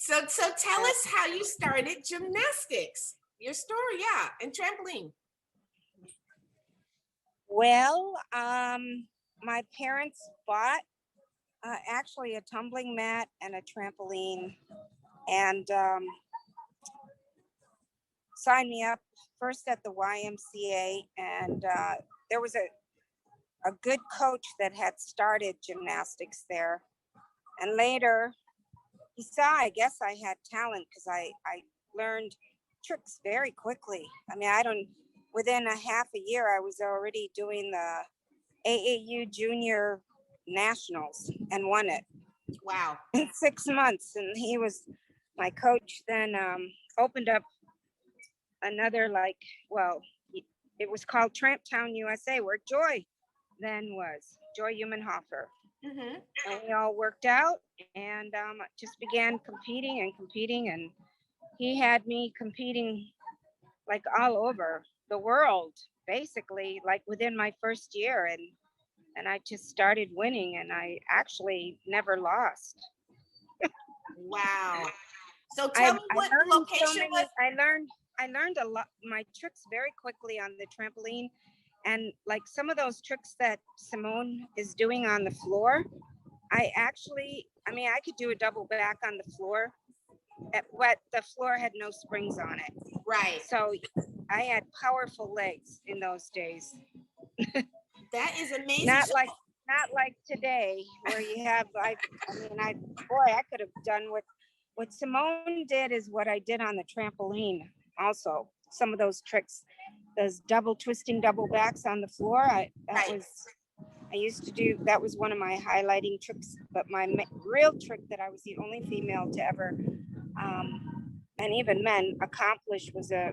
So tell us how you started gymnastics. Your story, yeah, and trampoline. Well, my parents bought actually a tumbling mat and a trampoline, and signed me up first at the YMCA. And there was a good coach that had started gymnastics there. And later, he saw, I guess I had talent because I learned tricks very quickly. I mean, within a half a year, I was already doing the AAU Junior Nationals and won it. Wow. In 6 months. And he was my coach. Then opened up another, it was called Tramp Town USA, where Joy then was, Joy Humanhofer. Mm-hmm. And we all worked out and just began competing. And he had me competing like all over the world, basically, like within my first year. And I just started winning, and I actually never lost. Wow. So tell me what the location was. I learned a lot, my tricks very quickly on the trampoline. And like some of those tricks that Simone is doing on the floor, I could do a double back on the floor, but the floor had no springs on it. Right. So I had powerful legs in those days. That is amazing. Not like today, where you have I could have done what Simone did is what I did on the trampoline. Also, some of those tricks, those double twisting double backs on the floor. I used to do. That was one of my highlighting tricks. But my real trick that I was the only female to ever, and even men, accomplish was a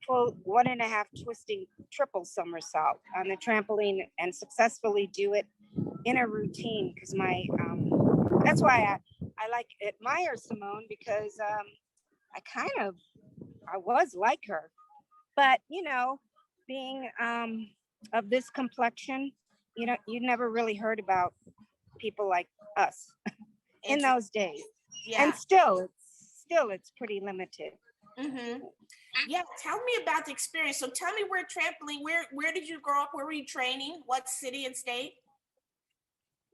full 1.5 twisting triple somersault on the trampoline, and successfully do it in a routine. Because that's why I admire Simone, because I was like her, but being of this complexion, you never really heard about people like us in those days. Yeah. And still it's pretty limited. Mm-hmm. Yeah, tell me about the experience. So tell me where did you grow up? Where were you training? What city and state?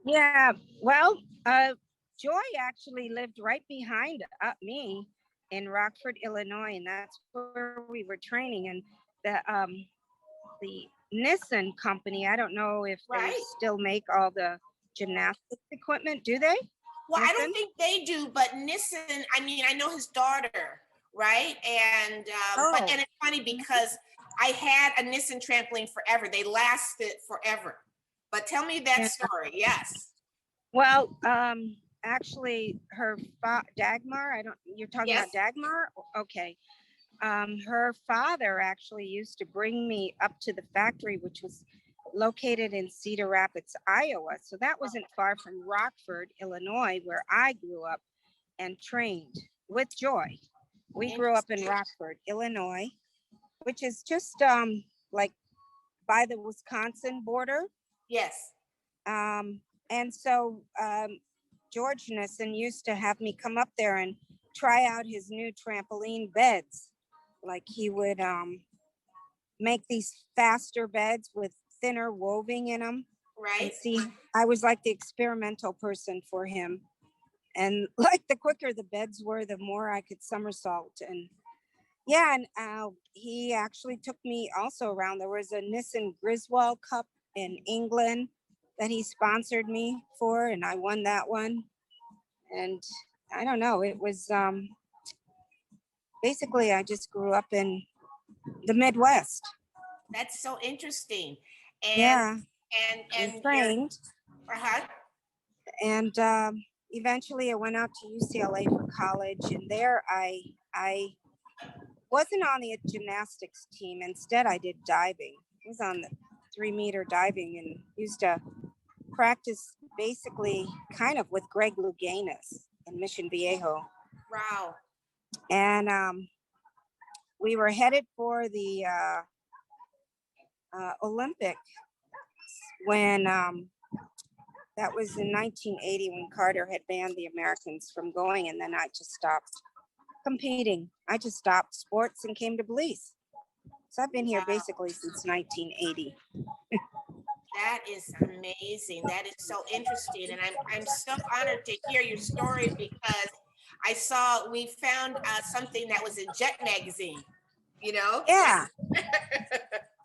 Yeah, well, Joy actually lived right behind me in Rockford, Illinois, and that's where we were training. And the Nissan company, I don't know if they still make all the gymnastics equipment. Do they? Well, Nissan? I don't think they do, but Nissan, I know his daughter, right? And and it's funny because I had a Nissan trampoline forever. They lasted forever. But tell me that story. Yes. Well, actually, her Dagmar. You're talking about Dagmar? Okay. Her father actually used to bring me up to the factory, which was located in Cedar Rapids, Iowa. So that wasn't far from Rockford, Illinois, where I grew up and trained with Joy. We grew up in Rockford, Illinois, which is just like by the Wisconsin border. Yes. And so George Nissen used to have me come up there and try out his new trampoline beds. Like he would make these faster beds with thinner woving in them. Right. And see, I was like the experimental person for him. And like the quicker the beds were, the more I could somersault. And he actually took me also around. There was a Nissan Griswold Cup in England that he sponsored me for, and I won that one. And I don't know, it was basically I just grew up in the Midwest. That's so interesting. And yeah. And trained. And eventually I went out to UCLA for college, and there I wasn't on the gymnastics team. Instead, I did diving. I was on the 3-meter diving and used to practice basically kind of with Greg Louganis in Mission Viejo. Wow. And we were headed for the Olympics when That was in 1980 when Carter had banned the Americans from going, and then I just stopped competing. I just stopped sports and came to Belize. So I've been here Wow. basically since 1980. That is amazing. That is so interesting. And I'm so honored to hear your story because I saw we found something that was in Jet magazine, you know? Yeah.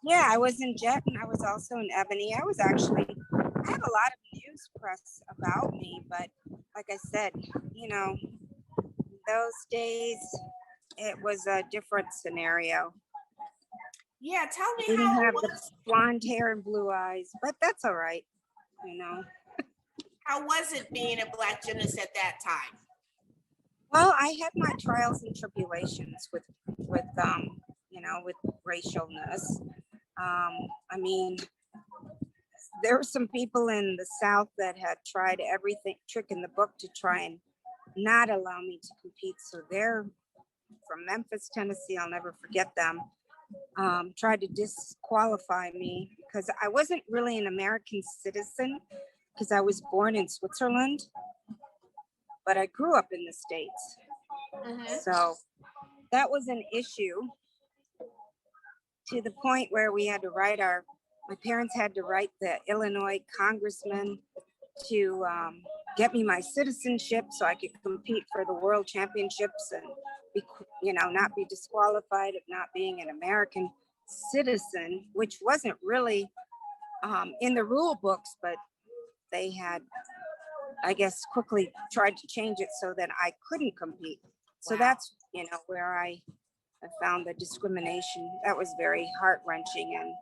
Yeah, I was in Jet and I was also in Ebony. I have a lot of news press about me, but like I said, you know, those days it was a different scenario. Yeah, tell me I didn't how it have the was. blonde hair and blue eyes, but that's all right, you know. How was it being a Black gymnast at that time? Well, I had my trials and tribulations with racialness. I mean, there were some people in the South that had tried everything trick in the book to try and not allow me to compete. So they're from Memphis, Tennessee. I'll never forget them. Tried to disqualify me because I wasn't really an American citizen because I was born in Switzerland, but I grew up in the States. Mm-hmm. So that was an issue to the point where my parents had to write the Illinois congressman to get me my citizenship so I could compete for the world championships and not be disqualified of not being an American citizen, which wasn't really in the rule books, but they had, I guess, quickly tried to change it so that I couldn't compete. So Wow. that's, where I found the discrimination. That was very heart-wrenching. And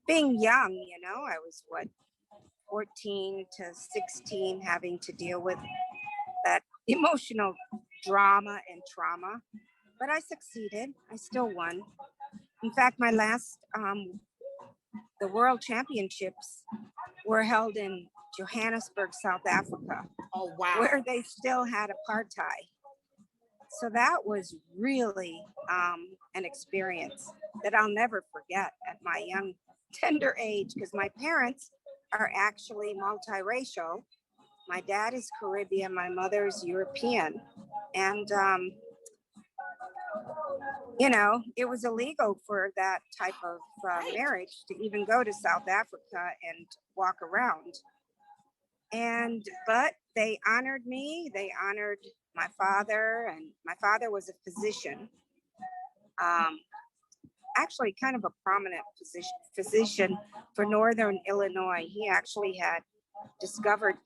being young, I was 14 to 16, having to deal with that emotional drama and trauma. But I succeeded. I still won. In fact, my last, the World Championships were held in Johannesburg, South Africa, Oh, wow. where they still had apartheid. So that was really an experience that I'll never forget at my young, tender age, because my parents are actually multiracial. My dad is Caribbean, my mother's European. And, it was illegal for that type of marriage to even go to South Africa and walk around. But they honored me, they honored my father, and my father was a physician, actually kind of a prominent physician for Northern Illinois. He actually had discovered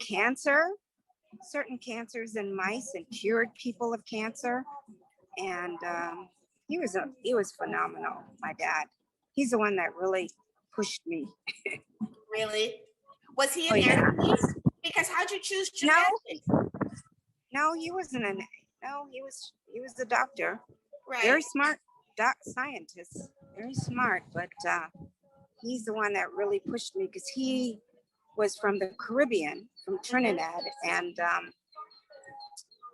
certain cancers in mice and cured people of cancer. And he was phenomenal, my dad. He's the one that really pushed me. Really? Was he Oh, an yeah. athlete? Because how'd you choose No, gymnastics? no, he wasn't he was a doctor. Right. Very smart scientist, very smart, but he's the one that really pushed me because he was from the Caribbean, from Trinidad, and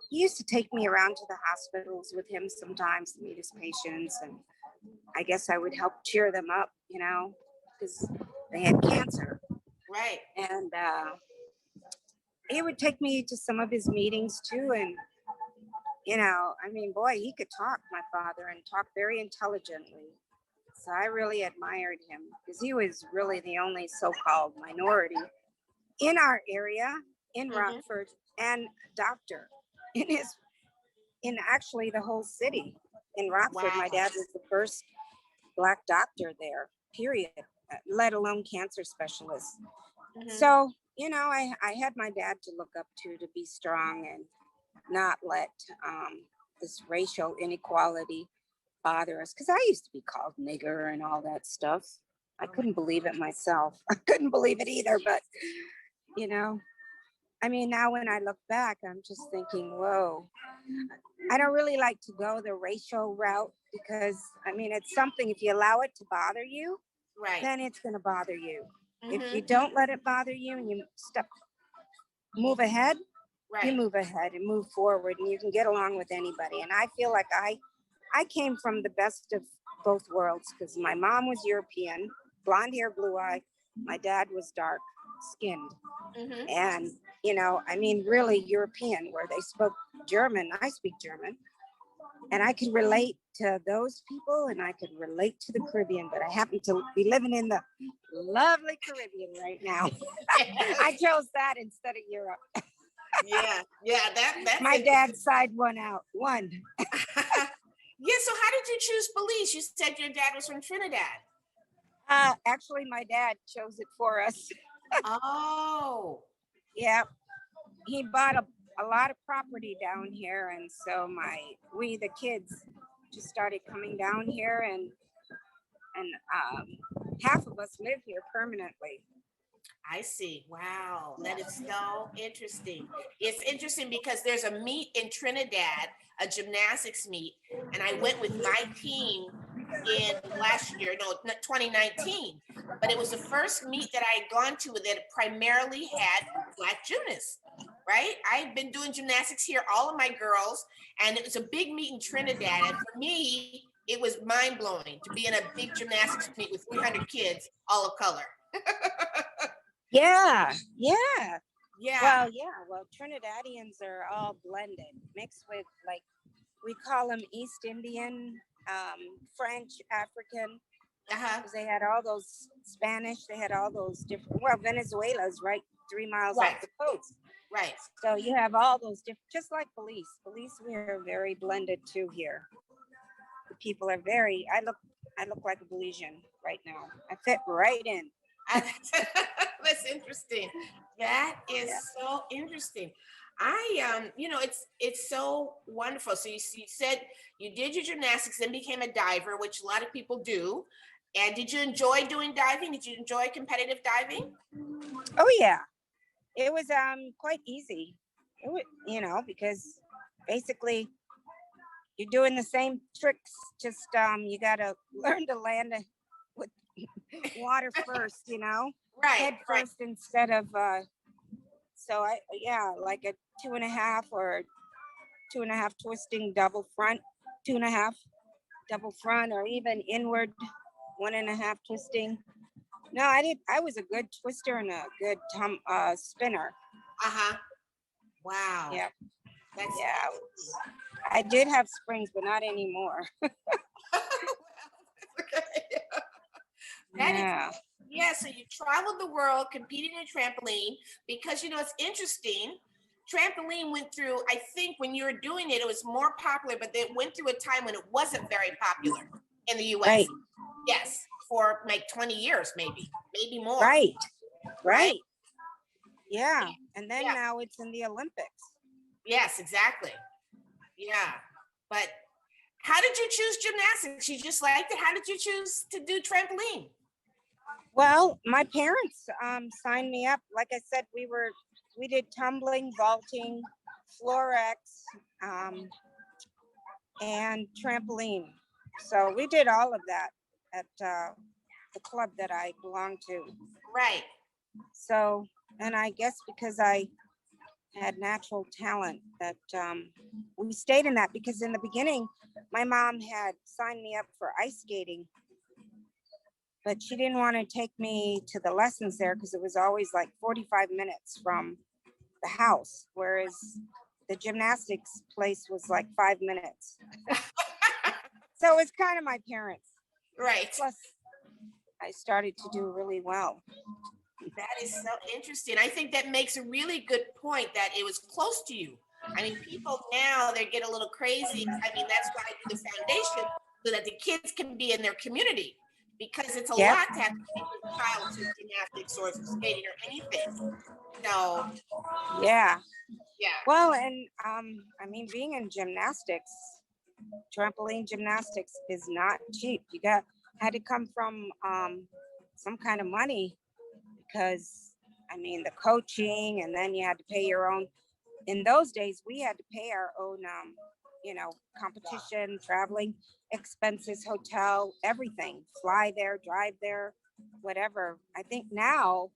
he used to take me around to the hospitals with him sometimes to meet his patients, and I guess I would help cheer them up, because they had cancer. Right. And he would take me to some of his meetings too, and boy, he could talk, my father, and talk very intelligently. So I really admired him because he was really the only so-called minority in our area, in Rockford, and doctor in actually the whole city. In Rockford, Wow. my dad was the first Black doctor there, period, let alone cancer specialist. So, I had my dad to look up to be strong and not let this racial inequality bother us. Because I used to be called nigger and all that stuff. I couldn't believe it myself. I couldn't believe it either. But, now when I look back, I'm just thinking, whoa, I don't really like to go the racial route because, it's something, if you allow it to bother you, right, then it's going to bother you. If you don't let it bother you and you move ahead, right. You move ahead and move forward, and you can get along with anybody. And I feel like I came from the best of both worlds because my mom was European, blonde hair, blue eye. My dad was dark. skinned. Mhm. And, you know, I mean, really European, where they spoke German. I speak German. And I could relate to those people and I could relate to the Caribbean, but I happen to be living in the lovely Caribbean right now. I chose that instead of Europe. Yeah, yeah, that's My dad's side won out. One. Yeah, so how did you choose Belize? You said your dad was from Trinidad. Actually, my dad chose it for us. Oh, Yeah, he bought a lot of property down here, and so we the kids just started coming down here, and half of us live here permanently. I see. Wow, that is so interesting. It's interesting because there's a meet in Trinidad, a gymnastics meet, and I went with my team in last year, no, 2019. But it was the first meet that I had gone to that primarily had Black gymnasts, right? I've been doing gymnastics here, all of my girls, and it was a big meet in Trinidad. And for me, it was mind blowing to be in a big gymnastics meet with 300 kids, all of color. Yeah. Yeah. Well, Trinidadians are all blended, mixed with, like, we call them East Indian, French, African, Uh-huh. because they had all those Spanish, they had all those different, well, Venezuela's right 3 miles off Right. the coast. Right. So you have all those different, just like Belize. Belize, we are very blended too here. The people are I look like a Belizean right now. I fit right in. That's interesting. That is Yeah. so interesting. It's so wonderful. So you said you did your gymnastics, then became a diver, which a lot of people do. And did you enjoy doing diving? Did you enjoy competitive diving? Oh yeah. It was quite easy. It was, because basically you're doing the same tricks, just you gotta learn to land with water first, Right, head right. first instead of so like a 2.5 or 2.5 twisting double front, 2.5 double front, or even inward 1.5 twisting. No, I was a good twister and a good spinner. Uh-huh. Wow. Yeah. That's Yeah, I did have springs, but not anymore. okay. That is, Yeah. yeah. So you traveled the world competing in trampoline because it's interesting. Trampoline went through, I think when you were doing it, it was more popular, but it went through a time when it wasn't very popular in the US. Right. Yes, for like 20 years, maybe more. Right. Right? Yeah. And then Yeah. now it's in the Olympics. Yes, exactly. Yeah. But how did you choose gymnastics? You just liked it? How did you choose to do trampoline? Well, my parents signed me up. Like I said, we did tumbling, vaulting, florex, and trampoline. So we did all of that at the club that I belonged to. Right. So, and I guess because I had natural talent that we stayed in that, because in the beginning, my mom had signed me up for ice skating, but she didn't want to take me to the lessons there because it was always like 45 minutes from the house, whereas the gymnastics place was like 5 minutes. So it's kind of my parents. Right. Plus, I started to do really well. That is so interesting. I think that makes a really good point that it was close to you. I mean, people now they get a little crazy. I mean, that's why I do the foundation so that the kids can be in their community because it's a Yep. lot to have to take your child to gymnastics or skating or anything. So Yeah. yeah. Well, and I mean, being in gymnastics, trampoline gymnastics is not cheap. Had to come from some kind of money, because I mean the coaching, and then you had to pay your own. In those days, we had to pay our own, competition, traveling expenses, hotel, everything, fly there, drive there, whatever. I think now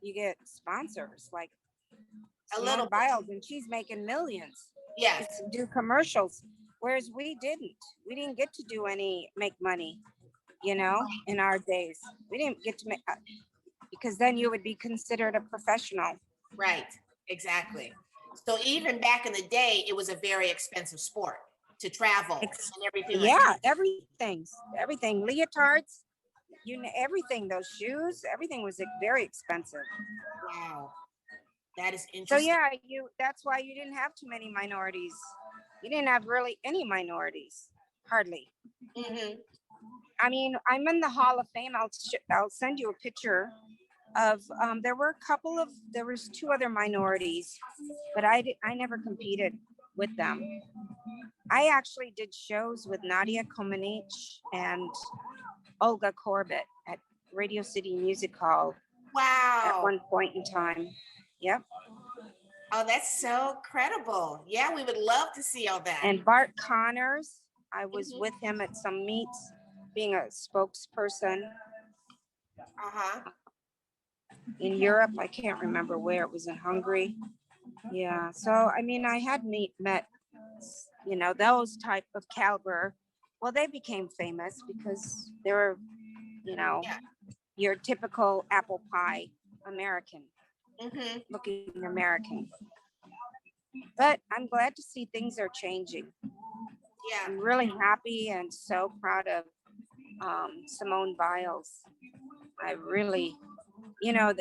you get sponsors like A little Simone bit. Biles, and she's making millions. Yes. To do commercials, whereas we didn't get to make money, in our days. We didn't get to make, because then you would be considered a professional. Right, exactly. So even back in the day, it was a very expensive sport to travel and everything like that. Yeah, everything, leotards, everything, those shoes, everything was very expensive. Wow, that is So interesting. yeah, that's why you didn't have too many minorities. You didn't have really any minorities, hardly. Mhm. I mean, I'm in the Hall of Fame. I'll send you a picture of there was two other minorities, but I never competed with them. I actually did shows with Nadia Comaneci and Olga Corbett at Radio City Music Hall at Wow. one point in time. Yep. Oh, that's so credible. Yeah, we would love to see all that. And Bart Connors, I was Mhm. with him at some meets, being a spokesperson Uh-huh. in Europe. I can't remember where. It was in Hungary. Yeah. So I mean, I had met, those type of caliber. Well, they became famous because they were, Yeah. your typical apple pie American, Mhm. looking American. But I'm glad to see things are changing. Yeah. I'm really happy and so proud of Simone Biles. I really,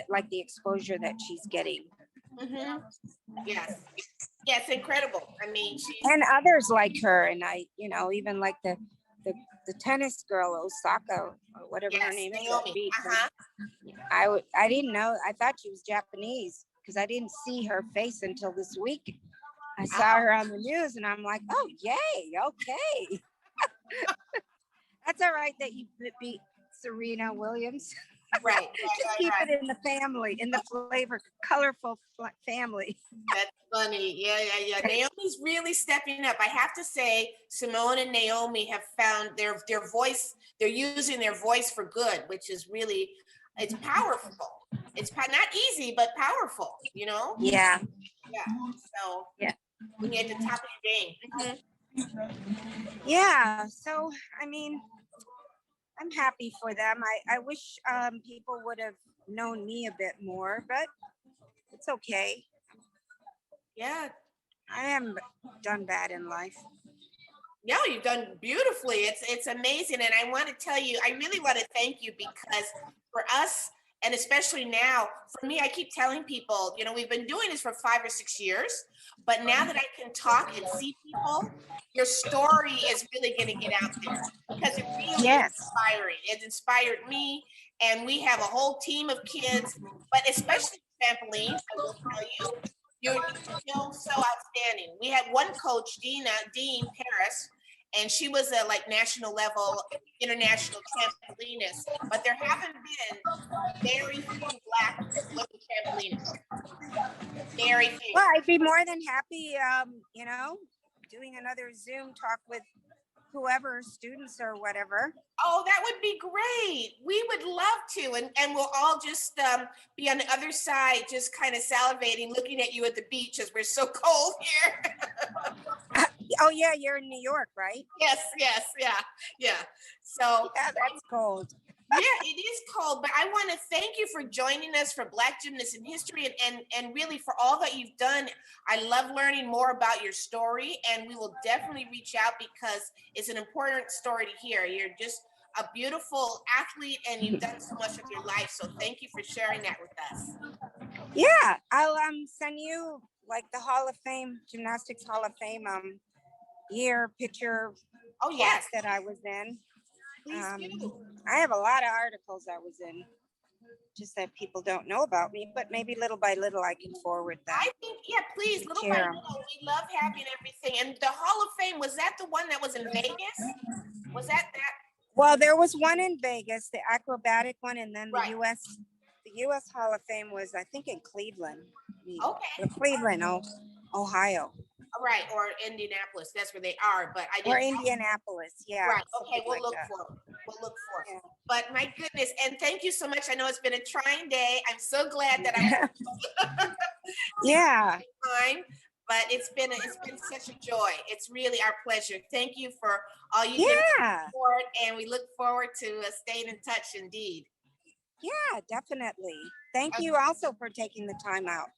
like the exposure that she's getting. Mhm. Yes. Yeah, it's incredible. I mean, she's And others like her. And I, even like the tennis girl, Osaka, or whatever her yes, name is, that Naomi. beat her. Uh-huh. I didn't know. I thought she was Japanese because I didn't see her face until this week. I saw her on the news and I'm like, oh, yay. Okay. That's all right that you beat Serena Williams. Right, Just keep it in the family, in the flavor, colorful family. That's funny. Yeah. Naomi's really stepping up. I have to say, Simone and Naomi have found their voice. They're using their voice for good, which is really, it's powerful. It's not easy, but powerful. Yeah. Yeah. So Yeah. when you're at the top of your game. Yeah. So I mean, I'm happy for them. I wish people would have known me a bit more, but it's okay. Yeah. I haven't done bad in life. No, you've done beautifully. It's amazing. And I want to tell you, I really want to thank you because for us, and especially now, for me, I keep telling people, we've been doing this for 5 or 6 years, but now that I can talk and see people, your story is really going to get out there because it really is inspiring. It inspired me, and we have a whole team of kids, but especially trampoline, I will tell you, you're still so outstanding. We had one coach, Dean Paris, and she was a national level, international trampolinist. But there haven't been very few Black women trampolinists. Very few. Well, I'd be more than happy, doing another Zoom talk with whoever, students or whatever. Oh, that would be great. We would love to. And we'll all just be on the other side, just kind of salivating, looking at you at the beach as we're so cold here. Oh, yeah, you're in New York, right? Yes, yeah. So yeah, that's cold. Yeah, it is cold, but I want to thank you for joining us for Black Gymnasts in History and really for all that you've done. I love learning more about your story, and we will definitely reach out because it's an important story to hear. You're just a beautiful athlete and you've done so much with your life. So thank you for sharing that with us. Yeah, I'll send you the Hall of Fame, Gymnastics Hall of Fame year picture yes, that I was in. Please do. I have a lot of articles I was in, just that people don't know about me, but maybe little by little I can forward them. I think, yeah, please, little by little. We love having everything. And the Hall of Fame, was that the one that was in Vegas? Was that? Well, there was one in Vegas, the acrobatic one, and then the U.S. Hall of Fame was, I think, in Cleveland. Okay. Cleveland, Ohio. Right, or Indianapolis. That's where they are. But I didn't. Or Indianapolis, yeah. Right. Okay, we'll look for it. Yeah. But my goodness, and thank you so much. I know it's been a trying day. I'm so glad that I. Yeah. Time, but it's been such a joy. It's really our pleasure. Thank you for all you give support, and we look forward to staying in touch. Indeed. Yeah, definitely. Thank you also for taking the time out.